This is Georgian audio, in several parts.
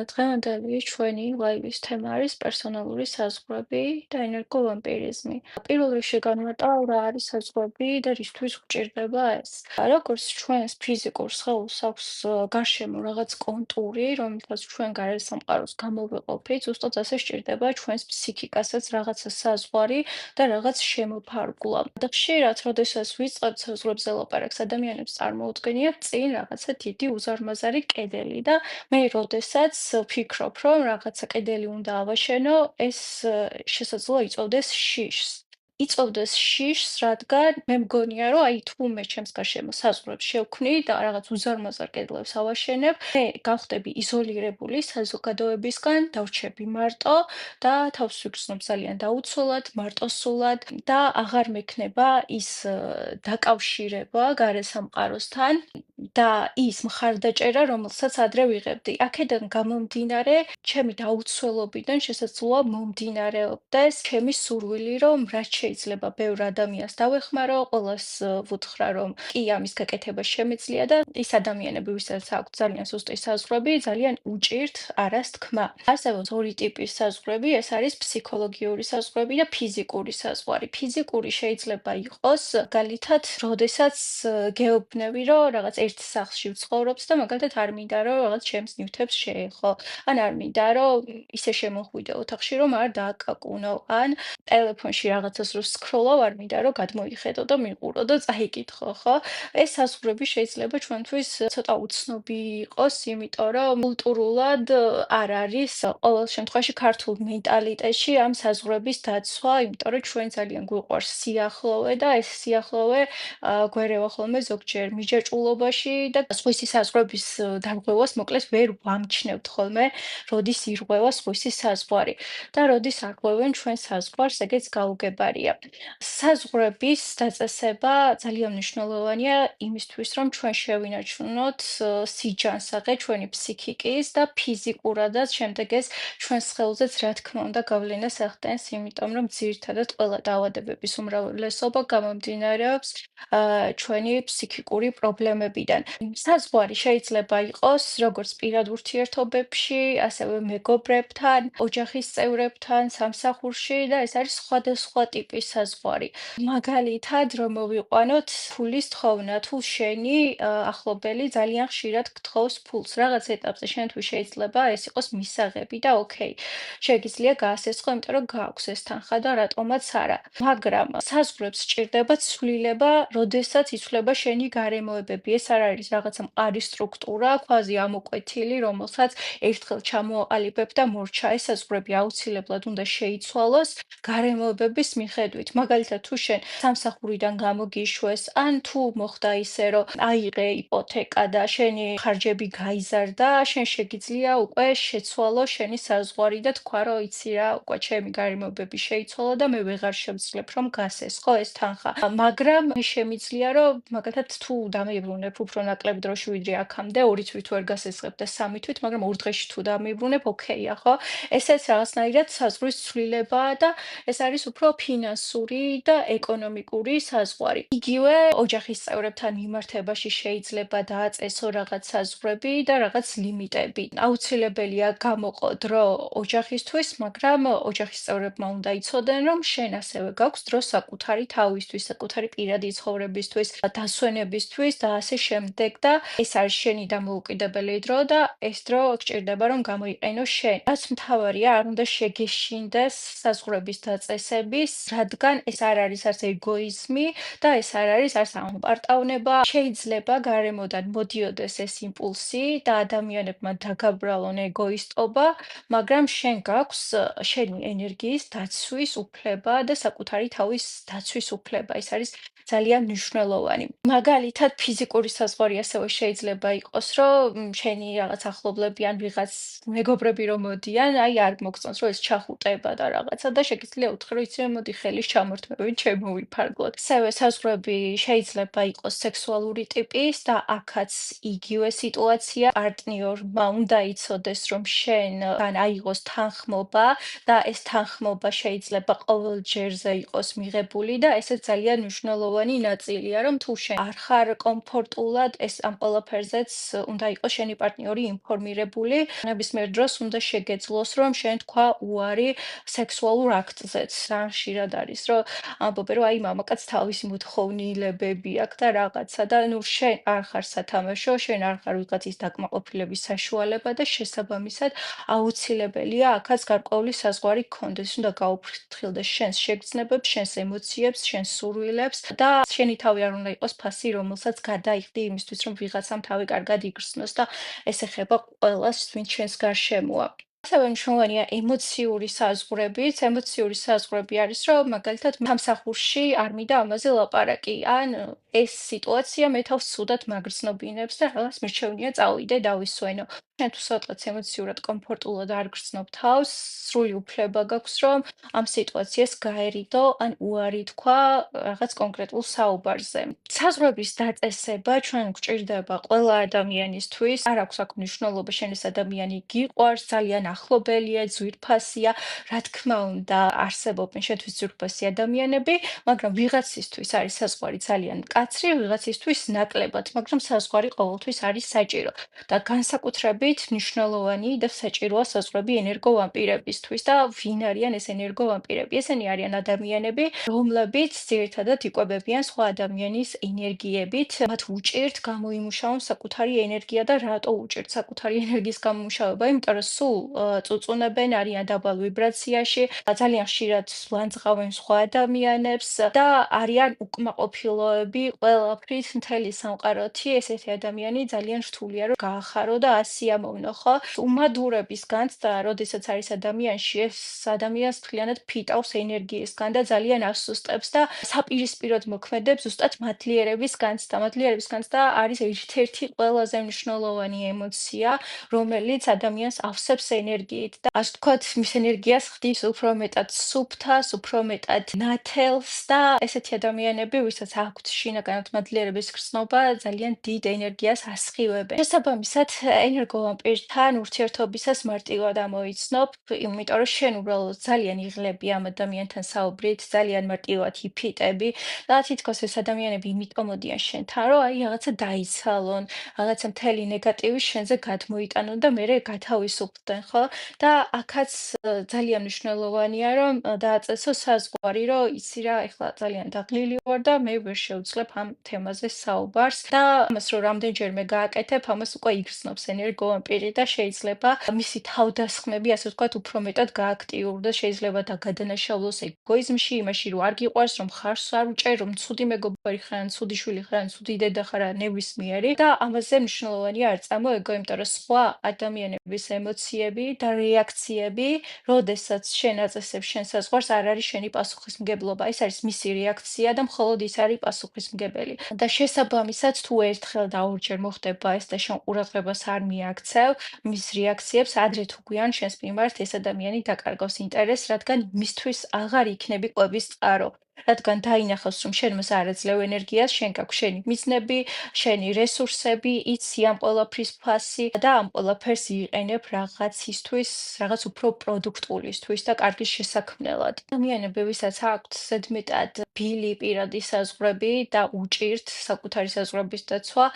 დღევანდელი ჩვენი ლაივის თემა არის პერსონალური საზღვრები და ენერგოვამპირიზმი. პირველ რიგში განვარტყავ რა არის საზღვრები და რისთვის გვჭირდება ეს. როგორც ჩვენს ფიზიკურ სხეულს აქვს გარშემო რაღაც კონტური, რომელთაც ჩვენ გარეშე სამყაროს გამოვიყოფით, ზუსტად ასე სჭირდება ჩვენს ფსიქიკასაც რაღაცა საზღვარი და რაღაც შემოფარგლა. და ხშირად, როდესაც ვიწყებთ საზღვრებზე ლაპარაკს, ადამიანებს წარმოუდგენიათ წინ რაღაცა დიდი უზარმაზარი კედელი და მე როდესაც ვფიქრობ, რომ რაღაცა კედელი უნდა ავაშენო, ეს შესაძლოა იწვევდეს შიშს. იწვევდეს შიშს, რადგან მე მგონია, რომ აი თუ მე ჩემს გარშემო საზღვრებს შევქმნი და რაღაც უზარმაზარ კედლებს ავაშენებ, მე გავხდები იზოლირებული საზოგადოებისგან, დავრჩები მარტო და თავს ვიგრძნობ ძალიან დაუცველად, მარტოსულად და აღარ მექნება ის დაკავშირება გარე სამყაროსთან და ის მხარდაჭერა, რომელსაც ადრე ვიღებდი. აქედან გამომდინარე, ჩემი დაუცველობიდან შესაძლოა მომდინარეობდეს ჩემი სურვილი, რომ რაც შეიძლება ბევრ ადამიანს დავეხმარო, ყველას ვუთხრა, რომ კი ამის გაკეთება შემეძლია და ის ადამიანები, ვისაც აქვთ ძალიან სუსტი საზღვრები, ძალიან უჭირთ არას თქმა. არსებობს ორი ტიპის საზღვრები, ეს არის ფსიქოლოგიური საზღვრები და ფიზიკური საზღვარი. ფიზიკური შეიძლება იყოს, მაგალითად, როდესაც გეუბნები, რომ რაღაც ერთ სახლში ვცხოვრობს და მაგალითად არ მინდა რომ რაღაც ჩემს ნივთებს შეეხო. ან არ მინდა რომ ისე შემოხვიდე ოთახში რომ არ დააკაკუნო. ან ტელეფონში რაღაცას რო სკროლავ არ მინდა რომ გადმოიხედო და მიყურო და წაიკითხო, ხო? ეს საზღვრები შეიძლება ჩვენთვის ცოტა უცნობი იყოს, იმიტომ რომ კულტურულად არ არის ყოველ შემთხვევაში ქართულ მენტალიტეტში ამ საზღვრების დაცვა, იმიტომ რომ ჩვენ ძალიან გვიყვარს სიახლოვე და ეს სიახლოვე გვერევა ხოლმე ზოგჯერ მიჯაჭვულობაში და სხვისი საზღვრების დარღვევას მოკლედ ვერ ვამჩნევთ ხოლმე, როდის ირღვევა სხვისი საზღვარი და როდის არღვევენ ჩვენ საზღვარს, ეგეც გაუგებარია. საზღვრების დაწესება ძალიან მნიშვნელოვანია იმისთვის, რომ ჩვენ შევინარჩუნოთ სიჯანსაღე ჩვენი ფსიქიკის და ფიზიკურადაც შემდეგ ეს ჩვენს ხელზეც რა თქმა უნდა გავლენას ახდენს, იმიტომ რომ ძირითადად ყველა დაავადებების უმრავლესობა გამომდინარეობს ჩვენი ფსიქიკური პრობლემებიდან. საზღვარი შეიძლება იყოს როგორც პირად ურთიერთობებში, ასევე მეგობრებთან, ოჯახის წევრებთან, სამსახურში და ეს არის სხვადასხვა ტიპის საზღვარი. მაგალითად, რომ მოვიყვანოთ ფულის თხოვნა, თუ შენი ახლობელი ძალიან ხშირად გთხოვს ფულს, რაღაც ეტაპზე შენთვის შეიძლება ეს იყოს მისაღები და ოკეი. შეგიძლია გაასესხო, იმიტომ რომ გააქვს ეს თანხა და რატომაც არა. მაგრამ საზღვრებს სჭირდება ცვლილება, როდესაც იცვლება შენი გარემოებები. ეს არ არის რაღაცა მყარი სტრუქტურა, ქვაზი ამოკვეთილი, რომელსაც ერთხელ ჩამოაყალიბებ და მორჩა. ეს საზღვრები აუცილებლად უნდა შეიცვალოს გარემოებების მიხედვით. მაგალითად, თუ შენ სამსახურიდან გამოგიშვეს, ან თუ მოხდა ისე, რომ აიღე იპოთეკა და შენი ხარჯები გაიზარდა, შენ შეგიძლია უკვე შეცვალო შენი საზღვარი და თქვა, რომ იცი რა, უკვე ჩემი გარემოებები შეიცვალა და მე ვეღარ შევძლებ რომ გასესხო ეს თანხა. მაგრამ მე შემიძლია რომ მაგალითად თუ დამიბრუნებ უფრო ნაკლებ დროში ვიდრე აქამდე, 2 თვით ვერ გასესხებ და 3 თვით, მაგრამ 2 დღეში თუ დამიბრუნებ, ოკეია, ხო? ესეც რაღაცნაირად საზღვრის ცვლილებაა და ეს არის უფრო ფინანსური და ეკონომიკური საზღვარი. იგივე ოჯახის წევრებთან მიმართებაში შეიძლება დააწესო რაღაც საზღვრები და რაღაც ლიმიტები. აუცილებელია გამოყო დრო ოჯახისთვის, მაგრამ ოჯახის წევრებმა უნდა იცოდნენ, რომ შენ ასევე გაქვს დრო საკუთარი თავისთვის, საკუთარი პირადი ცხოვრებისთვის, დასვენებისთვის და ასე შემდეგ და ეს არის შენი დამოუკიდებელი დრო და ეს დრო გჭირდება რომ გამოიყენო შენ. რაც მთავარია, არ უნდა შეგეშინდეს საზღვრების დაწესების, რადგან ეს არ არის არც ეგოიზმი და ეს არ არის არც ამპარტავნება. შეიძლება გარემოდან მოდიოდეს ეს იმპულსი და ადამიანებმა დაგაბრალონ ეგოისტობა, მაგრამ შენ გაქვს შენი ენერგიის დაცვის უფლება და საკუთარი თავის დაცვის უფლება. ეს არის ძალიან მნიშვნელოვანი. მაგალითად, ფიზიკური საზღვარი ასევე შეიძლება იყოს, რომ შენი რაღაც ახლობლები ან ვიღაც მეგობრები რომ მოდიან, აი არ მოგწონს, რომ ეს ჩახუტება და რაღაცა და შეგიძლია უთხრა, რომ იცი რა, მოდი ხელის ჩამორთმევით შემოვიფარგლოთ. ასევე საზღვრები შეიძლება იყოს სექსუალური ტიპის და აქაც იგივე სიტუაცია. პარტნიორმა უნდა იცოდეს, რომ შენგან აიღოს თანხმობა და ეს თანხმობა შეიძლება ყოველ ჯერზე იყოს მიღებული და ესეც ძალიან მნიშვნელოვანი ნაწილია, რომ თუ შენ არ ხარ კომფორტულ სრულად ეს ამ ყველაფერზეც უნდა იყოს შენი პარტნიორი ინფორმირებული. ნებისმიერ დროს უნდა შეგეძლოს, რომ შენ თქვა უარი სექსუალურ აქტზეც. რა ხშირად არის, რომ ამბობენ, რომ აი მამაკაც თავისი მოთხოვნილებები აქვს და რაღაცა და ნუ შენ არ ხარ სათამაშო, შენ არ ხარ ვიღაცის დაკმაყოფილების საშუალება და შესაბამისად აუცილებელია აქაც გარკვეული საზღვარი გქონდეს. უნდა გაუფრთხილდეს შენს შეგრძნებებს, შენს ემოციებს, შენს სურვილებს და შენი თავი არ უნდა იყოს ფასი, რომელსაც გადაიხდი იმისთვის, რომ ვიღაცამ თავი კარგად იგრძნოს და ეს ეხება ყველას, ვინც შენს გარშემოა. ასევე მნიშვნელოვანია ემოციური საზღვრებიც. ემოციური საზღვრები არის, რომ მაგალითად სამსახურში არ მინდა ამაზე ლაპარაკი, ან ეს სიტუაცია მე თავს ცუდად მაგრძნობინებს და რაღაც მირჩევნია წავიდე დავისვენო. შენ თუ სადღაც ემოციურად კომფორტულად არ გრძნობ თავს, სრული უფლება გაქვს, რომ ამ სიტუაციას გაერიდო, ან უარი თქვა რაღაც კონკრეტულ საუბარზე. საზღვრების დაწესება ჩვენ გვჭირდება ყველა ადამიანისთვის. არ აქვს აქ მნიშვნელობა, შენ ეს ადამიანი გიყვარს, ძალიან ახლობელია, ძვირფასია. რა თქმა უნდა, არსებობენ შენთვის ძვირფასი ადამიანები, მაგრამ ვიღაცისთვის არის საზღვარი ძალიან მკაცრი, ვიღაცისთვის ნაკლებად, მაგრამ საზღვარი ყოველთვის არის საჭირო. და განსაკუთრებით მნიშვნელოვანი და საჭიროა საზღვრები ენერგოვამპირებისთვის და ვინ არიან ეს ენერგოვამპირები? ესენი არიან ადამიანები, რომლებიც ძირითადად იკვებებიან სხვა ადამიანის ენერგიებით. მათ უჭირთ გამოიმუშაონ საკუთარი ენერგია და რატო უჭირთ საკუთარი ენერგიის გამომუშავება? იმიტომ რომ სულ წუწუნებენ, არიან დაბალ ვიბრაციაში, ძალიან ხშირად ლანძღავენ სხვა ადამიანებს და არიან უკმაყოფილოები ყველაფრით მთელი სამყაროთი. ესეთი ადამიანი ძალიან რთულია რომ გაახარო და ასიამოვნო, ხო? უმადურების განცდა, როდესაც არის ადამიანში, ეს ადამიანს მთლიანად ფიტავს ენერგიისგან და ძალიან ასუსტებს და საპირისპიროდ მოქმედებს ზუსტად მადლიერების განცდა. მადლიერების განცდა არის ერთ-ერთი ყველაზე მნიშვნელოვანი ემოცია, რომელიც ადამიანს ავსებს ენერგიით და ასე ვთქვათ, მის ენერგიას ხდის უფრო მეტად სუფთას, უფრო მეტად ნათელს და ესეთი ადამიანები, ვისაც აქვთ შინაგანად მადლიერების გრძნობა, ძალიან დიდ ენერგიას ასხივებენ. შესაბამისად, ენერგოვამპირთან ურთიერთობისას მარტივად ამოიცნობ, იმიტომ რომ შენ უბრალოდ ძალიან იღლები ამ ადამიანთან საუბრით, ძალიან მარტივად იფიტები და თითქოს ეს ადამიანები იმიტომ მოდიან შენთან, რომ აი რაღაცა დაიცალონ, რაღაცა მთელი ნეგატივი შენზე გადმოიტანონ და მერე გათავისუფლდნენ, ხო? და აქაც ძალიან მნიშვნელოვანია, რომ დააწესო საზღვარი, რომ იცი რა, ეხლა ძალიან დაღლილი ვარ და მე ვერ შევძლებ ამ თემაზე საუბარს და ამას რომ რამდენჯერმე გააკეთებ, ამას უკვე იგრძნობს ენერგოვამპირი და შეიძლება მისი თავდასხმები, ასე ვთქვათ, უფრო მეტად გააქტიურდეს, შეიძლება დაგადანაშაულოს ეგოიზმში, იმაში რომ არ გიყვარს, რომ ხარს არ უჭერ, რომ ცუდი მეგობარი ხარ, ან ცუდი შვილი ხარ, ან ცუდი დედა ხარ, ან ნებისმიერი და ამაზე მნიშვნელოვანია არ წამოეგო, იმიტომ რომ სხვა ადამიანების ემოციები და რეაქციები, როდესაც შენ აწესებ შენ საზღვარს, არ არის შენი პასუხისმგებლობა. ეს არის მისი რეაქცია და მხოლოდ ის არის პასუხისმგებელი. და შესაბამისად, თუ ერთხელ და ორჯერ მოხდება ეს და შენ ყურადღებას არ მიაქცევ მის რეაქციებს, ადრე თუ გვიან შენს მიმართ ეს ადამიანი დაკარგავს ინტერესს, რადგან მისთვის აღარ იქნები კვების წყარო. რადგან დაინახავს, რომ შენ მას არ აძლევ ენერგიას, შენ გაქვს შენი მიზნები, შენი რესურსები, იცი ამ ყველაფრის ფასი და ამ ყველაფერს იყენებ რაღაცისთვის, რაღაც უფრო პროდუქტულისთვის და კარგი შესაქმნელად. ადამიანები, ვისაც აქვთ ზედმეტად ბილი პირადი საზღვრები და უჭირთ საკუთარი საზღვრების დაცვა,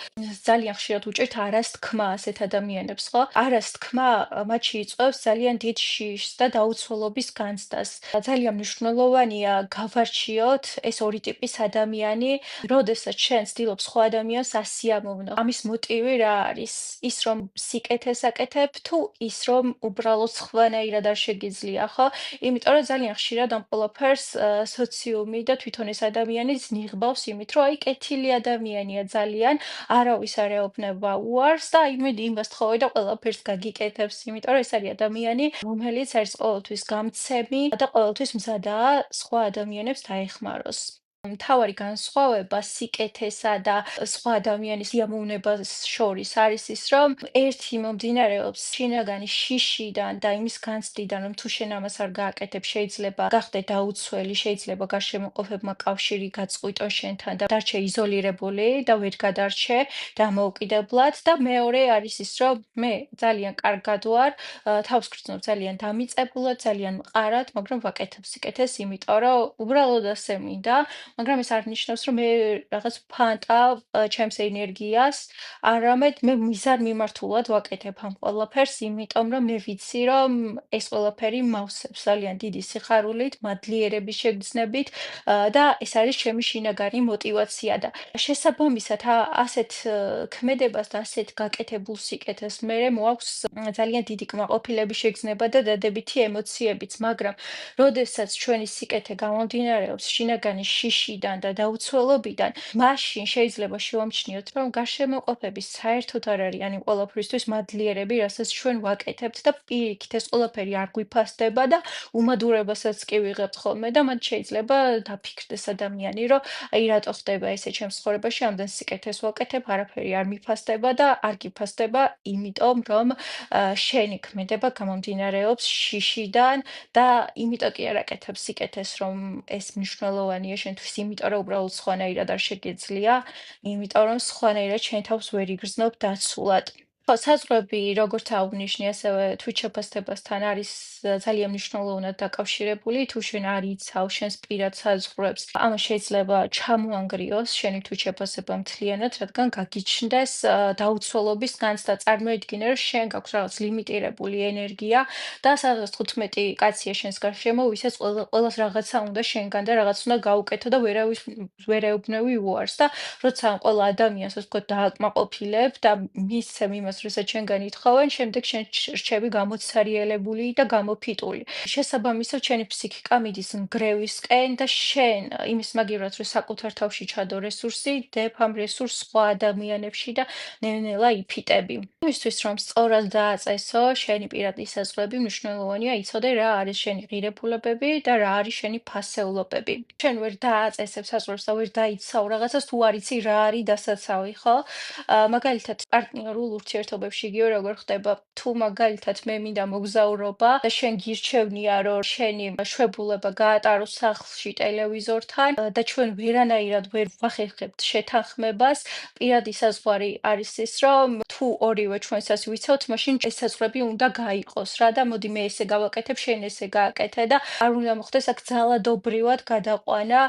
ძალიან ხშირად უჭირთ არასთქმა ასეთ ადამიანებს, ხო? არასთქმა მათში იწვევს ძალიან დიდ შიშს და დაუცველობის განცდას. ძალიან მნიშვნელოვანია გავარჩიოთ ეს ორი ტიპის ადამიანი, როდესაც შენ ცდილობ სხვა ადამიანს ასიამოვნო. ამის მოტივი რა არის? ის რომ სიკეთეს აკეთებ თუ ის რომ უბრალოდ სხვანაირად არ შეგიძლია, ხო? იმიტომ რომ ძალიან ხშირად ამ ყველაფერს სოციუმი და თვითონ ეს ადამიანი ზნიღბავს იმით, რომ აი კეთილი ადამიანია ძალიან, არავის არ ეუბნება უარს და აი მე იმას თხოვე და ყველაფერს გაგიკეთებს, იმიტომ რომ ეს არის ადამიანი, რომელიც არის ყოველთვის გამცემი და ყოველთვის მზადაა სხვა ადამიანებს დაეხმაროს. მთავარი განსხვავება სიკეთესა და სხვა ადამიანის სიამოვნებას შორის არის ის, რომ ერთი მომდინარეობს შინაგანი შიშიდან და იმის განცდიდან, რომ თუ შენ ამას არ გააკეთებ, შეიძლება გახდე დაუცველი, შეიძლება გარშემოყოფებმა კავშირი გაწყვიტონ შენთან და დარჩე იზოლირებული და ვერ გადარჩე დამოუკიდებლად და მეორე არის ის, რომ მე ძალიან კარგად ვარ, თავს გრძნობ ძალიან დამიწყებულად, ძალიან მყარად, მაგრამ ვაკეთებ სიკეთეს, იმიტომ რომ უბრალოდ ასე მინდა. მაგრამ ეს არ ნიშნავს, რომ მე რაღაც ვფანტავ ჩემს ენერგიას, არამედ მე მიზარ-მიმართულად ვაკეთებ ამ ყველაფერს, იმიტომ რომ მე ვიცი, რომ ეს ყველაფერი მავსებს ძალიან დიდი სიხარულით, მადლიერების შეგრძნებით და ეს არის ჩემი შინაგანი მოტივაცია და შესაბამისად ასეთ ქმედებას და ასეთ გაკეთებულ სიკეთეს მერე მოაქვს ძალიან დიდი კმაყოფილების შეგრძნება და დადებითი ემოციებიც, მაგრამ როდესაც ჩვენი სიკეთე გამომდინარეობს შინაგანი შიშიდან და დაუცველობიდან, მაშინ შეიძლება შევამჩნიოთ, რომ გარშემოყოფების საერთოდ არ არიან იმ ყველაფრისთვის მადლიერები, რასაც ჩვენ ვაკეთებთ და პირიქით ეს ყველაფერი არ გვიფასდება და უმადურებასაც კი ვიღებთ ხოლმე და მათ შეიძლება დაფიქრდეს ადამიანი, რომ აი რატო ხდება ესე ჩემს ცხოვრებაში, ამდენ სიკეთეს ვაკეთებ, არაფერი არ მიფასდება და არ გიფასდება, იმიტომ რომ შენი ქმედება გამომდინარეობს შიშიდან და იმიტომ კი არ აკეთებ სიკეთეს, რომ ეს მნიშვნელოვანია შენთვის, იმიტომ რომ უბრალოდ სხვანაირად არ შეგეძლია, იმიტომ რომ სხვანაირად შენ თავს ვერ იგრძნობ დაცულად. ხო, საზღვრები, როგორც აღვნიშნე, ასევე თვით შეფასებასთან არის ძალიან მნიშვნელოვნად დაკავშირებული. თუ შენ არ იცავ შენს პირად საზღვრებს, ამას შეიძლება ჩამოანგრიოს შენი თვით შეფასება მთლიანად, რადგან გაგიჩნდეს დაუცველობის განცდა. წარმოიდგინე, რომ შენ გაქვს რაღაც ლიმიტირებული ენერგია და სადღაც 15 კაცია შენს გარშემო, ვისაც ყველას რაღაცა უნდა შენგან და რაღაც უნდა გაუკეთო და ვერ ეუბნევი უარს და როცა ამ ყველა ადამიანს ასე ვთქვათ დააკმაყოფილებ და მისცემ იმას, რასაც შენგან ითხოვენ, შემდეგ შენ რჩები გამოცარიელებული და გამოფიტული. შესაბამისად, შენი ფსიქიკა მიდის ნგრევისკენ და შენ იმის მაგივრად, რომ საკუთარ თავში ჩადო რესურსი, დებ ამ რესურსს სხვა ადამიანებში და ნელ-ნელა იფიტები. იმისთვის, რომ სწორად დააწესო შენი პირადი საზღვრები, მნიშვნელოვანია იცოდე რა არის შენი ღირებულებები და რა არის შენი ფასეულობები. შენ ვერ დააწესებ საზღვრებს და ვერ დაიცავ რაღაცას, თუ არ იცი რა არის დასაცავი, ხო? მაგალითად, პარტნიორულ ურთიერთობებში იგივე როგორ ხდება, თუ მაგალითად მე მინდა მოგზაურობა და შენ გირჩევნია, რომ შენი შვებულება გაატარო სახლში ტელევიზორთან და ჩვენ ვერანაირად ვერ ვახერხებთ შეთანხმებას, პირადი საზღვარი არის ის, რომ თუ ორივე ჩვენსაც ვიცავთ, მაშინ ეს საზღვრები უნდა გაიყოს რა და მოდი მე ესე გავაკეთებ, შენ ესე გააკეთე და არ უნდა მოხდეს აქ ძალადობრივად გადაყვანა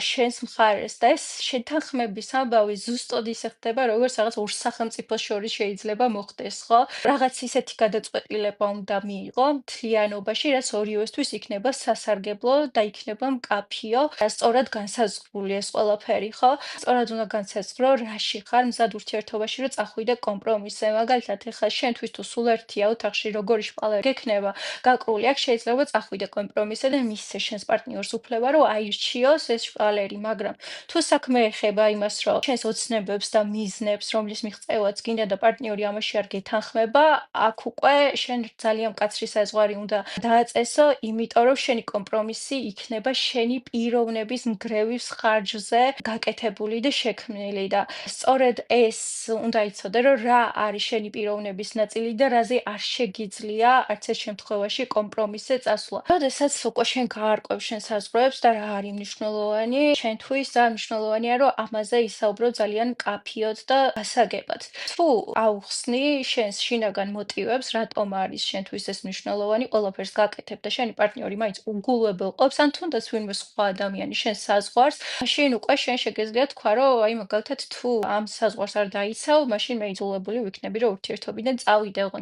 შენს მხარეს და ეს შეთანხმების ამბავი ზუსტად ისე ხდება, როგორც რაღაც ორ სახელმწიფოს შორის შეიძლება მოხდეს, ხო? რაღაც ისეთი გადაწყვეტილება უნდა მიიღო მთლიანობაში, რაც ორივესთვის იქნება სასარგებლო და იქნება მკაფიო, სწორად განსაზღვრული ეს ყველაფერი, ხო? სწორად უნდა განსაზღვრო, რაში ხარ მზად ურთიერთობაში, რომ წახვიდე კომპრომისზე. მაგალითად, ეხლა შენთვის თუ სულ ერთია ოთახში, როგორი შპალერი გექნება, გაკრული, აქ შეიძლება წახვიდე კომპრომისზე და მისცე შენს პარტნიორს უფლება, რომ აირჩიოს ეს შპალერი, მაგრამ თუ საქმე ეხება იმას, რომ შენს ოცნებებს და მიზნებს, რომლის მიღწევაც გინდა და პარტნიორი ამაში არ გეთანხმება, აქ უკვე შენ ძალიან მკაცრი საზღვარი უნდა დააწესო, იმიტომ რომ შენი კომპრომისი იქნება შენი პიროვნების ნგრევის ხარჯზე გაკეთებული და შექმნილი და სწორედ ეს უნდა იცოდე, რომ რა არის შენი პიროვნების ნაწილი და რაზე არ შეგიძლია არც ერთ შემთხვევაში კომპრომისზე წასვლა. როდესაც უკვე შენ გაარკვევ შენ საზღვრებს და რა არის მნიშვნელოვანი, შენთვის და მნიშვნელოვანია, რომ ამაზე ისაუბრო ძალიან მკაფიოდ და გასაგებად. თუ აუხსნი შენს შინაგან მოტივებს, რატომ არის შენთვის ეს მნიშვნელოვანი, ყველაფერს გაკეთებ და შენი პარტნიორი მაინც უგულებელყოფს, ან თუნდაც ვინმე სხვა ადამიანი შენს საზღვარს, მაშინ უკვე შენ შეგეძლია თქვა, რომ აი მაგალითად თუ ამ საზღვარს არ დაიცავ, მაშინ მე იძულებული ვიქნები, რომ ურთიერთობიდან წავიდეღო.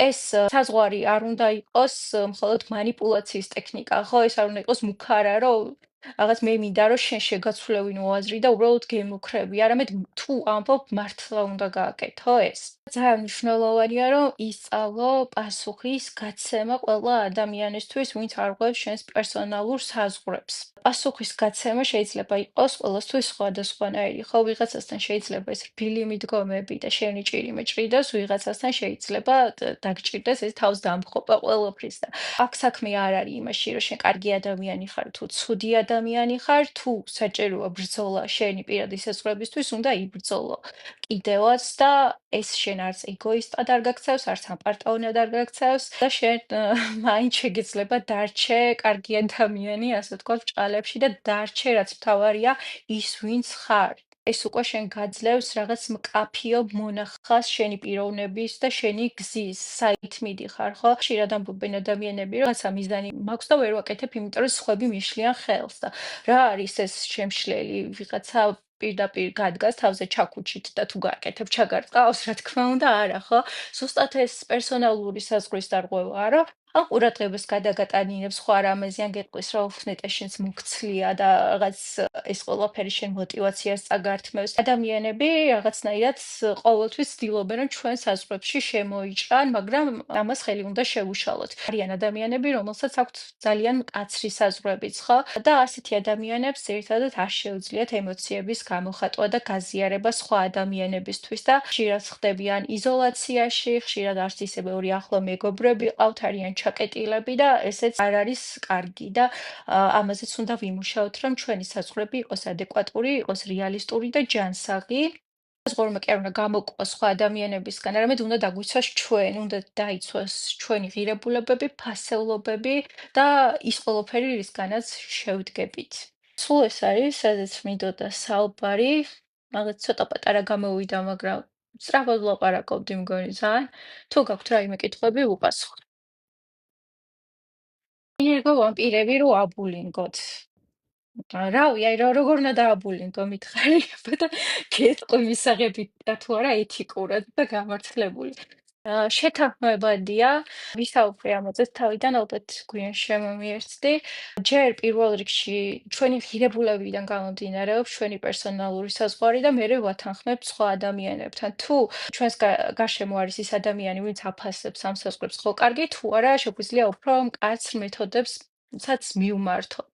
ეს საზღვარი არ უნდა იყოს მხოლოდ манипуляციის ტექნიკა, ხო? ეს არ უნდა იყოს მუქარა, რომ რაღაც მე მინდა რომ შენ შეგაცვლევინო აზრი და უბრალოდ გემუქრები, არამედ თუ ამბობ მართლა უნდა გააკეთო ეს. ძალიან მნიშვნელოვანია რომ ისწავლო პასუხის გაცემა ყველა ადამიანისთვის, ვინც არღვევს შენს პერსონალურ საზღვრებს. პასუხის გაცემა შეიძლება იყოს ყველასთვის სხვადასხვანაირი, ხო? ვიღაცასთან შეიძლება ეს რბილი მიდგომები და შენი ჭირი მეჭრიდოს, ვიღაცასთან შეიძლება დაგჭირდეს ეს თავს დამხობა ყველაფრის და აქ საქმე არ არის იმაში, რომ შენ კარგი ადამიანი ხარ თუ ცუდი ადამიანი ხარ, თუ საჭიროა ბრძოლა შენი პირადი საზღვრებისთვის, უნდა იბრძოლო. კიდევაც და ეს შენ არც ეგოისტად არ გაქცევს, არც ამპარტაუნად არ გაქცევს და შენ მაინც შეგეძლება დარჩე კარგი ადამიანი, ასე ვთქვათ, ბრჭყალებში და დარჩე, რაც მთავარია, ის ვინც ხარ. ეს უკვე შენ გაძლევს რაღაც მკაფიო მონახხას შენი პიროვნების და შენი გზის, საით მიდიხარ, ხო? ხშირად ამბობენ ადამიანები, რომ რაღაცა მიზანი მაქვს და ვერ ვაკეთებ, იმიტომ რომ სხვები მიშლიან ხელს და რა არის ეს შემშლელი? ვიღაცა პირდაპირ გადგას თავზე ჩაქუჩით და თუ გააკეთებ, ჩაგარწყავს, რა თქმა უნდა, არა, ხო? ზუსტად ეს პერსონალური საზღვრის დარღვევაა, რომ ან ყურადღებას გადაგატანინებს სხვა რამეზე, ან გეტყვის, რომ ნეტაშენს მოგცლია და რაღაც ეს ყველაფერი შენ მოტივაციას წაგართმევს. ადამიანები რაღაცნაირად ყოველთვის ცდილობენ, რომ ჩვენ საზღვრებში შემოიჭრან, მაგრამ ამას ხელი უნდა შევუშალოთ. არიან ადამიანები, რომელსაც აქვთ ძალიან მკაცრი საზღვრებიც, ხო? და ასეთი ადამიანებს ერთადად არ შეუძლიათ ემოციების გამოხატვა და გაზიარება სხვა ადამიანებისთვის და ხშირად ხდებიან იზოლაციაში, ხშირად არც ისე ბევრი ახლო მეგობრები ყავთ, არიან ჩაკეტილები და ესეც არ არის კარგი და ამაზეც უნდა ვიმუშაოთ, რომ ჩვენი საზღვრები იყოს ადეკვატური, იყოს რეალისტური და ჯანსაღი. საზღვარმა კი არ უნდა გამოკვლას სხვა ადამიანებისგან, არამედ უნდა დაგვიცვას ჩვენ, უნდა დაიცვას ჩვენი ღირებულებები, ფასეულობები და ის ყველაფერი, რისგანაც შევდგებით. სულ ეს არის, სადაც მინდოდა საუბარი, რაღაც ცოტა პატარა გამოვიდა, მაგრამ სწრაფად ვლაპარაკობდი მგონი ძალიან. თუ გაქვთ რაიმე კითხვები, უპასუხოთ. ერგო ვამპირები რო აბულინგოთ. რავი, აი როგორ უნდა დააბულინგო მითხარი და გეტყვი მისაღები თუ არა ეთიკურად და გამართლებული. შეთანხმებადია, ვისაუბრე ამაზე თავიდან, ალბათ გვიან შემომიერთდი. ჯერ პირველ რიგში ჩვენი ღირებულებიდან გამომდინარეობს ჩვენი პერსონალური საზღვარი და მერე ვათანხმებთ სხვა ადამიანებთან. თუ ჩვენს გარშემო არის ის ადამიანი, ვინც აფასებს ამ საზღვრებს, ხო, კარგი, თუ არა, შეგვიძლია უფრო მკაცრ მეთოდებს საც მივმართოთ.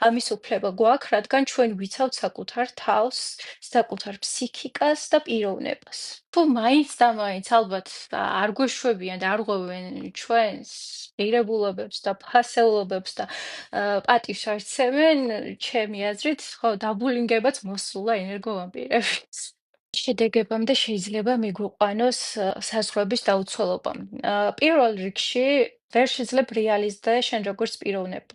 ამის უფლება გვაქვს, რადგან ჩვენ ვიცავთ საკუთარ თავს, საკუთარ ფსიქიკას და პიროვნებას. თუ მაინც და მაინც ალბათ არ გვეშვებიან და არ ღვევენ ჩვენს ღირებულებებს და ფასეულობებს და პატივს არ ცემენ, ჩემი აზრით, ხო, დაბულინგებაც მოსულა ენერგოვამპირებს. შედეგებამდე შეიძლება მიგვიყვანოს საზღვრების დაუცველობა. პირველ რიგში ვერ შეძლებ რეალიზდე შენ როგორც პიროვნება.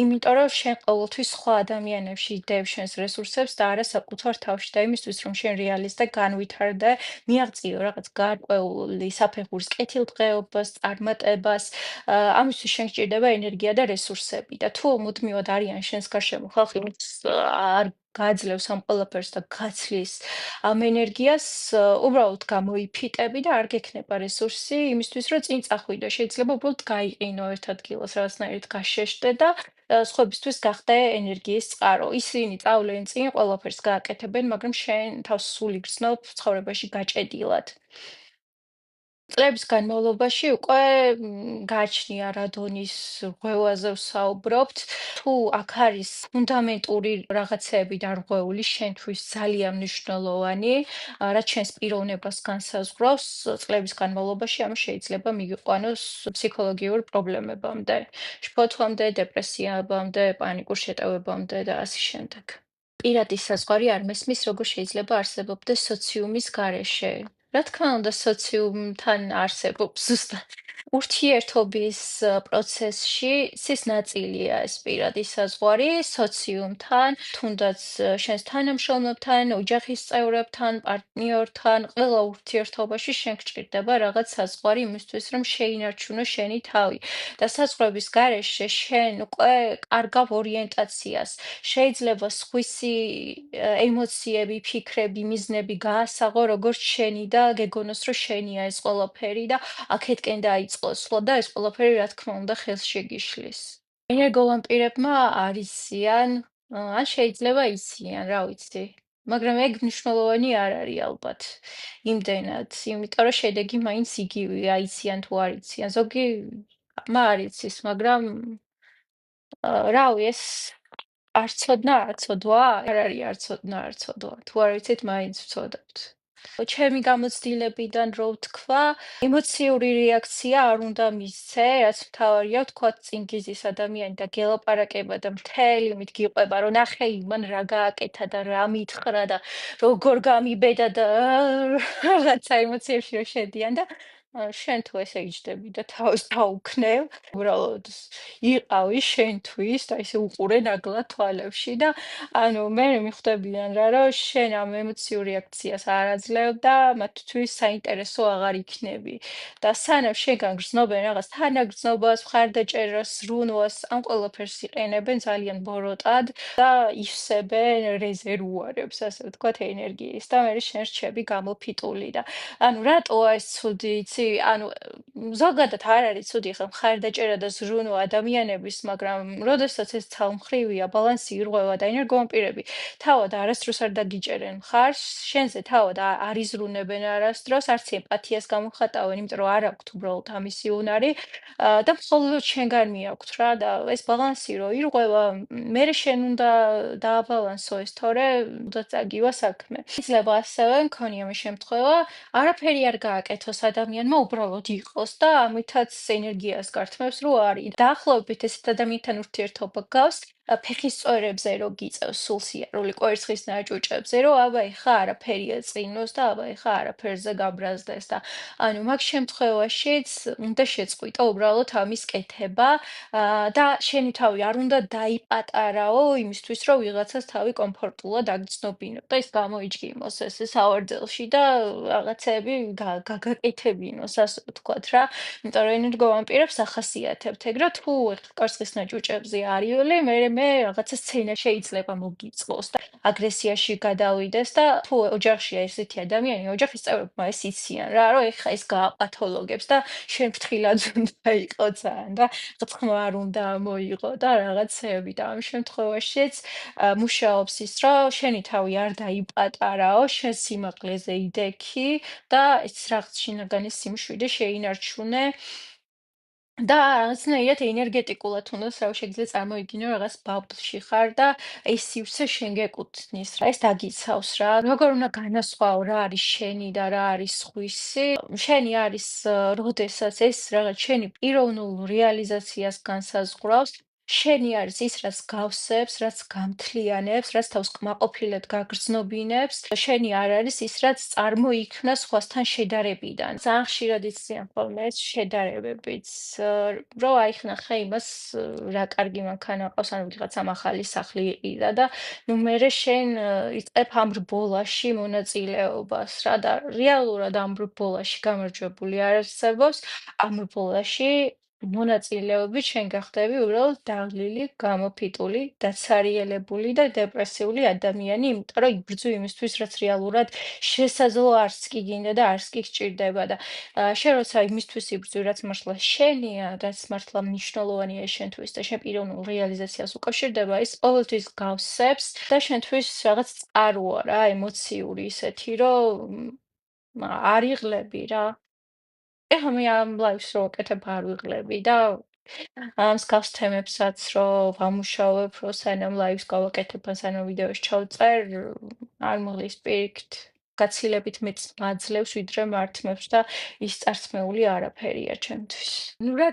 იმიტომ რომ შენ ყოველთვის სხვა ადამიანებში იდეებ შენს რესურსებს და არა საკუთარ თავში და იმისთვის რომ შენ რეალიზდე განვითარდე, მიაღწიო რაღაც გარკვეული საფეხურის კეთილდღეობას, წარმატებას, ამისთვის შენ გჭირდება ენერგია და რესურსები და თუ მუდმივად არიან შენს გარშემო ხალხი, ვინც არ გაძლევს ამ ყველაფერს და გაცლის ამ ენერგიას უბრალოდ გამოიფიტები და არ გექნება რესურსი იმისთვის, რომ წინ წახვიდე. შეიძლება უბრალოდ გაიყინო ერთ ადგილას, რაღაცნაირად გაშეშტე და სხვებისთვის გახდე ენერგიის წყარო. ისინი წავლენ წინ, ყველაფერს გააკეთებენ, მაგრამ შენ თავს სულ იგრძნობ ცხოვრებაში გაჭედილად. წლების განმავლობაში უკვე გააჩნია რა დონის რღვევაზე ვსაუბრობთ. თუ აქ არის ფუნდამენტური რაღაცეები დარღვეული შენთვის ძალიან მნიშვნელოვანი, რაც შენს პიროვნებას განსაზღვრავს, წლების განმავლობაში ამას შეიძლება მიგიყვანოს ფსიქოლოგიურ პრობლემებამდე, შფოთვამდე, დეპრესიამდე, პანიკურ შეტევებამდე და ასე შემდეგ. პირადი საზღვარი არ მესმის, როგორ შეიძლება არსებობდეს სოციუმის გარეშე. რა თქმა უნდა, სოციუმთან არსებობს ზუსტად. ურთიერთობის პროცესში ის ნაწილია ეს პირადი საზღვარი სოციუმთან, თუნდაც შენს თანამშრომლებთან, ოჯახის წევრებთან, პარტნიორთან, ყველა ურთიერთობაში შენ გჭირდება რაღაც საზღვარი იმისთვის, რომ შეინარჩუნო შენი თავი. და საზღვრების გარეშე შენ უკვე კარგავ ორიენტაციას შეიძლება სხვისი ემოციები, ფიქრები, მიზნები გაასაღო როგორც შენი და გეგონოს, რომ შენია ეს ყველაფერი და აქეთკენ დაიწყოს, ხო და ეს ყველაფერი რა თქმა უნდა ხელს შეგიშლის. ენერგოვამპირებმა არ იციან, ან შეიძლება იციან, რა ვიცი. მაგრამ ეგ მნიშვნელოვანი არ არის ალბათ იმდენად, იმიტომ რომ შედეგი მაინც იგივეა, იციან თუ არ იციან. ზოგი არ იცის, მაგრამ რავი, ეს არ ცოდნა, არ ცოდვა? არ არის არ ცოდნა, არ ცოდვა. თუ არ ვიცით, მაინც ვცოდავთ. ჩემი გამოცდილებიდან რო ვთქვა, ემოციური რეაქცია არ უნდა მისცე, რაც მთავარია, ვთქვათ, წინ გიზის ადამიანი და გელაპარაკება და მთელი მით გიყვება, რომ ნახე იმან რა გააკეთა და რა მითხრა და როგორ გამიბედა და რაღაცა ემოციებში რო შედიან და შენ თუ ესე იჯდები და თავს დაუქნევ, უბრალოდ იყავი შენთვის და ისე უყურე ნაგლად თვალებში და ანუ მე მიხვდებიან რა, რომ შენ ამ ემოციურ რეაქციას არ აძლევ და მათთვის საინტერესო აღარ იქნები. და სანამ შენგან გრძნობენ რაღაც თანაგრძნობას, მხარდაჭერას, ზრუნვას, ამ ყველაფერს იყენებენ ძალიან ბოროტად და ივსებენ რეზერვუარებს, ასე ვთქვათ, ენერგიის და მე შენ რჩები გამოფიტული და ანუ რატოა ეს ცუდი, იცი? ანუ ზოგადად არ არის ცუდი ხა მხარდაჭერა და ზრუნვა ადამიანების, მაგრამ როდესაც ეს ცალმხრივია, ბალანსი ირღვევა და ენერგოვამპირები თავად არასდროს არ დაგიჭერენ მხარს, შენზე თავად არ იზრუნებენ არასდროს, არც ემპათიას გამოხატავენ, იმიტომ რომ არ აქვთ უბრალოდ ამისი უნარი და მხოლოდ შენგან მიაქვთ რა და ეს ბალანსი რო ირღვევა, მერე შენ უნდა დააბალანსო ეს, თორე უნდა წაგივა საქმე. იძლევა ასევე მქონია მე შემთხვევა არაფერი არ გააკეთოს ადამიანმა, უბრალოდ იყოს და ამითაც ენერგიას გართმევს, რომ არის. დაახლოებით ესეთ ადამიანთან ურთიერთობა გავს, ფეხის წვერებზე რო გიწევს სულ სიარული კვერცხის ნაჭუჭებზე, რომ აბა ეხა არაფერი ეწინოს და აბა ეხა არაფერზე გაბრაზდეს და ანუ მაგ შემთხვევაშიც უნდა შეწყვიტო უბრალოდ ამის კეთება და შენი თავი არ უნდა დაიპატარაო იმისთვის, რომ ვიღაცას თავი კომფორტულად აგრძნობინო და ის გამოიჩგიმოს ეს სავარძელში და რაღაცები გაგაკეთებინოს, ასე ვთქვათ რა. იმიტომ რომ ენერგოვამპირებს ახასიათებთ ეგრე თუ კვერცხის ნაჭუჭებზე არიული, მე რაღაცა სცენა შეიძლება მოგიწყოს და აგრესიაში გადავიდეს და თუ ოჯახშია ესეთი ადამიანი, ოჯახის წევრებმა ეს იციან რა, რომ ეხა ეს გააპათოლოგებს და შენ ფრთხილად უნდა იყო ძალიან და წყმა არ უნდა მოიღო და რაღაცეები და ამ შემთხვევაშიც მუშაობს ის, რომ შენი თავი არ დაიპატარაო, შენ სიმაღლეზე იდექი და ეს რაღაც შინაგანი სიმშვიდე შეინარჩუნე და რაღაცნაირად ენერგეტიკულად უნდა შეგიძლია წარმოიდგინო რაღაც ბაბლში ხარ და ეს სივრცე შენ გეკუთვნის რა ეს დაგიცავს რა როგორ უნდა განასხვაო რა არის შენი და რა არის სხვისი შენი არის როდესაც ეს რაღაც შენი პიროვნულ რეალიზაციას განსაზღვრავს შენი არის ის, რაც გავსებს, რაც გამთლიანებს, რაც თავს კმაყოფილად გაგრძნობინებს, შენი არ არის ის, რაც წარმოიქმნა სხვასთან შედარებიდან. ძალიან ხშირად იციან ხოლმე ეს შედარებებიც, რომ აიხნახე იმას, რა კარგი მანქანა ყავს, ანუ ვიღაცამ ახალი სახლი იყიდა და ნუ მერე შენ იწყებ ამ რბოლაში მონაწილეობას რა და რეალურად ამ რბოლაში გამარჯვებული არ არსებობს, ამ რბოლაში მონაწილეობით შენ გახდები უბრალოდ დაღლილი, გამოფიტული, დაცარიელებული და დეპრესიული ადამიანი, იმიტომ რომ იბრძვი იმისთვის, რაც რეალურად შესაძლო არც კი გინდა და არც კი გჭირდება და შენ როცა იმისთვის იბრძვი, რაც მართლა შენია, რაც მართლა მნიშვნელოვანია შენთვის და შენ პიროვნულ რეალიზაციას უკავშირდება, ის ყოველთვის გავსებს და შენთვის რაღაც წყაროა რა, ემოციური ისეთი, რომ არ იღლები რა. ეხლა მე ამ ლაივს რო ვაკეთებ არ ვიღლები და მსგავს თემებსაც რო ვამუშავებ, რო სანამ ლაივს გავაკეთებ, ან სანამ ვიდეოს ჩავწერ, არ მოდის პირიქით. გაცილებით მეც მაძლევს, ვიდრე მართმევს და ის წარსმეული არაფერია ჩემთვის. ნუ რა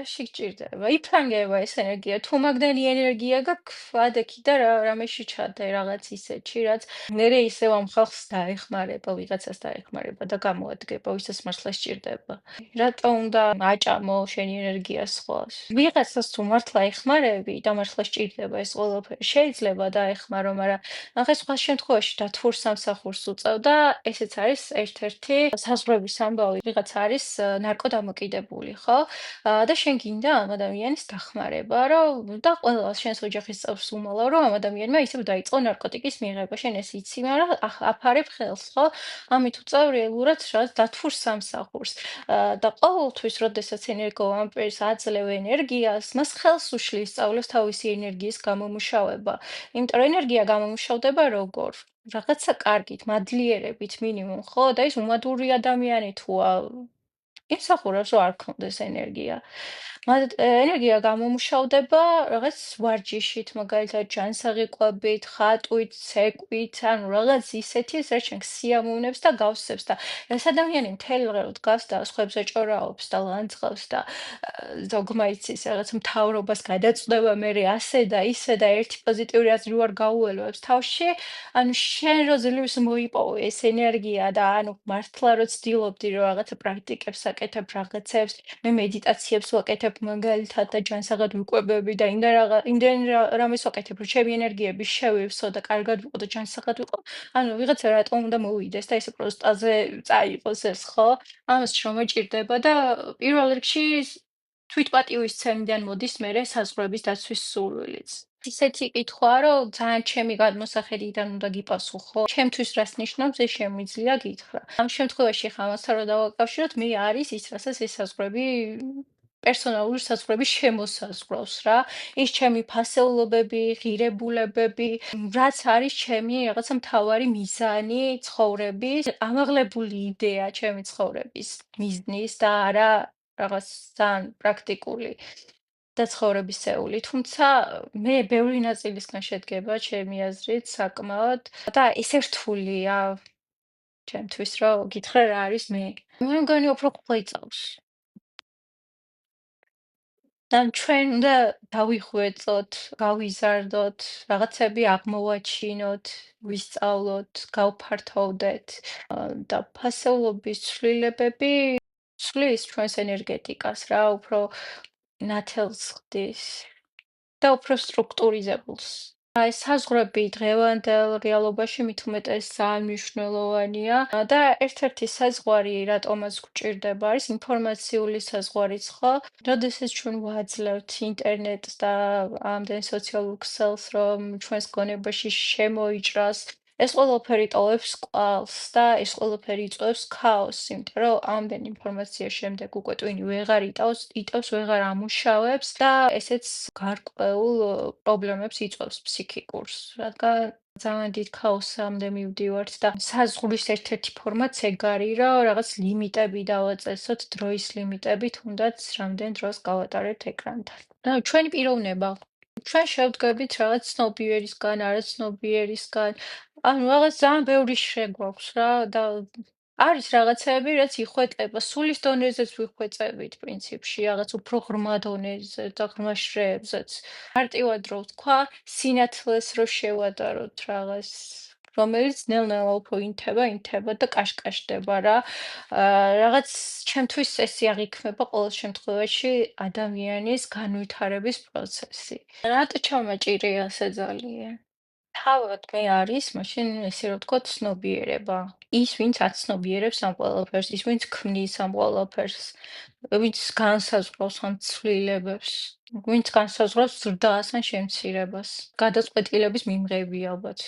სიგჭირდება? იფრანგება ეს ენერგია. თუ მაგდენი ენერგია გაქვს, ადექი და რამეში ჩადე რაღაც ისეთში, რაც მერე ისევ ამ ხალხს დაეხმარება, ვიღაცას დაეხმარება და გამოადგება, ვისაც მართლა სჭირდება. რატო უნდა აჭამო შენი ენერგია სხვას? ვიღაცას თუ მართლა ეხმარები და მართლა სჭირდება ეს ყველაფერი, შეიძლება დაეხმარო, მაგრამ ნახე სხვა შემთხვევაში დათვურ სამსახურს უწევ და ესეც არის ერთ-ერთი საზღვრების ამბავი. ვიღაც არის ნარკოდამოკიდებული, ხო? და შენ გინდა ამ ადამიანის დახმარება, რომ და ყველა შენს ოჯახის წევრს უმალავ, რომ ამ ადამიანმა ისევ დაიწყო ნარკოტიკის მიღება. შენ ეს იცი, მაგრამ აფარებ ხელს, ხო? ამით უწევ რეალურად რაღაც დათვურ სამსახურს. და ყოველთვის, როდესაც ენერგოვამპირს აძლევ ენერგიას, მას ხელს უშლის სწავლოს თავისი ენერგიის გამომუშავება. იმიტომ რომ ენერგია გამომუშავდება როგორ? რაღაცა კარგით, მადლიერებით მინიმუმ, ხო? და ის უმადური ადამიანი თუა იმსახურებს, რომ არ ქონდეს ენერგია. მათ ენერგია გამომუშავდება რაღაც ვარჯიშით, მაგალითად ჯანსაღი ყვებით, ხატვით, ცეკვით, ანუ რაღაც ისეთის, რაც შენს სიამოვნებს და გავსებს და ეს ადამიანი მთელი დღე რო დგას და სხვებზე ჭორაობს და ლანძღავს და ზოგმა იცის რაღაც მთავრობას გადაწყვეტა მერე ასე და ისე და ერთი პოზიტიური აზრი ვარ გაუელოებს თავში, ანუ შენ რო ძლივს მოიპოვე ეს ენერგია და ანუ მართლა რო ცდილობდი რომ რაღაცა პრაქტიკებს აკეთებ რაღაცებს მე მედიტაციებს ვაკეთებ მაგალითად და ჯანსაღად ვიკვებები და იმდენ რამეს ვაკეთებ, რომ ჩემი ენერგიები შევივსო და კარგად ვიყო და ჯანსაღად ვიყო, ანუ ვიღაცა რატომ უნდა მოვიდეს და ესე პროსტაზე წაიყოს ეს, ხო? ამას შრომა ჭირდება და პირველ რიგში თვითპატივისცემიდან მოდის მერე საზღვრების დაცვის სურვილიც. ისეთი კითხვაა, რომ ძალიან ჩემი გადმოსახედიდან უნდა გიპასუხო. ჩემთვის რას ნიშნავს, ეს შემიძლია გითხრა. ამ შემთხვევაში ხა ამასთან რო დავაკავშიროთ, მე არის ის, რასაც ეს საზღვრები პერსონალური საზღვრები შემოსაზღვრავს რა. ის ჩემი ფასეულობები, ღირებულებები, რაც არის ჩემი რაღაცა მთავარი მიზანი ცხოვრების, ამაღლებული იდეა ჩემი ცხოვრების მიზნის და არა რაღაც ძალიან პრაქტიკული და ცხოვრებისეული. თუმცა მე ბევრი ნაწილისგან შედგება ჩემი აზრით საკმაოდ და ესე რთულია ჩემთვის, რომ გითხრა რა არის მე. მე მგონი უფრო ყვეწავს. ან ჩვენ უნდა დავიხვეწოთ, გავიზარდოთ, რაღაცები აღმოვაჩინოთ, ვისწავლოთ, გავფართოვდეთ და ფასეულობის ცვლილებები ცვლის ჩვენს ენერგეტიკას რა, უფრო ნათელს ხდის და უფრო სტრუქტურიზებულს. ეს საზღვრები დღევანდელ რეალობაში მით უმეტეს ძალიან მნიშვნელოვანია და ერთ-ერთი საზღვარი, რატომაც გვჭირდება, არის ინფორმაციული საზღვარიც, ხო? როდესაც ჩვენ ვაძლევთ ინტერნეტს და ამდენ სოციალურ ქსელს, რომ ჩვენს გონებაში შემოიჭრას, ეს ყველაფერი ტოვებს კვალს და ეს ყველაფერი იწვევს ქაოსს, იმიტომ რომ ამდენ ინფორმაციის შემდეგ უკვე ტვინი იტევს, ვეღარ ამუშავებს და ესეც გარკვეულ პრობლემებს იწვევს ფსიქიკურს, რადგან ძალიან დიდ ქაოსამდე მივდივართ და საზღვრის ერთ-ერთი ფორმაც ეგ არის, რომ რაღაც ლიმიტები დავაწესოთ, დროის ლიმიტები, თუნდაც რამდენ დროს გავატარებთ ეკრანთან. და ჩვენი პიროვნება. ჩვენ შევდგებით რაღაც ცნობიერისგან, არაცნობიერისგან, ანუ რაღაც ძალიან ბევრი შრე გვაქვს რა და არის რაღაცები, რაც იხვეწება, სულის დონეზეც ვიხვეწებით პრინციპში, რაღაც უფრო ღრმა დონეზე და ღრმა შრეებზეც. მარტივად რო ვთქვა, სინათლეს რო შევატაროთ რაღაც, რომელიც ნელ-ნელა უფრო ინთება და კაშკაშდება რა. რაღაც ჩემთვის ესე აღიქმება ყოველ შემთხვევაში ადამიანის განვითარების პროცესი. რატო ჩამაჭირია ასე ძალიან? თავად მე არის მაშინ ესე რომ ვთქვათ ცნობიერება. ის, ვინც აცნობიერებს ამ ყველაფერს, ის, ვინც ქმნის ამ ყველაფერს, ვინც განსაზღვრავს ამ ცვლილებებს, ვინც განსაზღვრავს ზრდას ან შემცირებას, გადაწყვეტილების მიმღები ალბათ.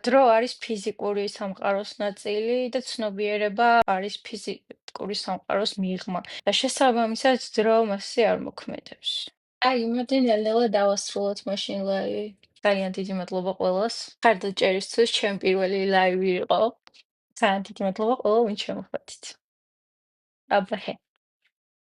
დრო არის ფიზიკური სამყაროს ნაწილი და ცნობიერება არის ფიზიკური სამყაროს მიღმა. და შესაბამისად დრო მასზე არ მოქმედებს. აი, მოდი ნელ-ნელა დავასრულოთ მაშინ ლაივი. ძალიან დიდი მადლობა ყველას. ხარდაჭერისთვის ჩემი პირველი ლაივი იყო. ძალიან დიდი მადლობა ყველა ვინც შემოხვედით. აბა ჰე.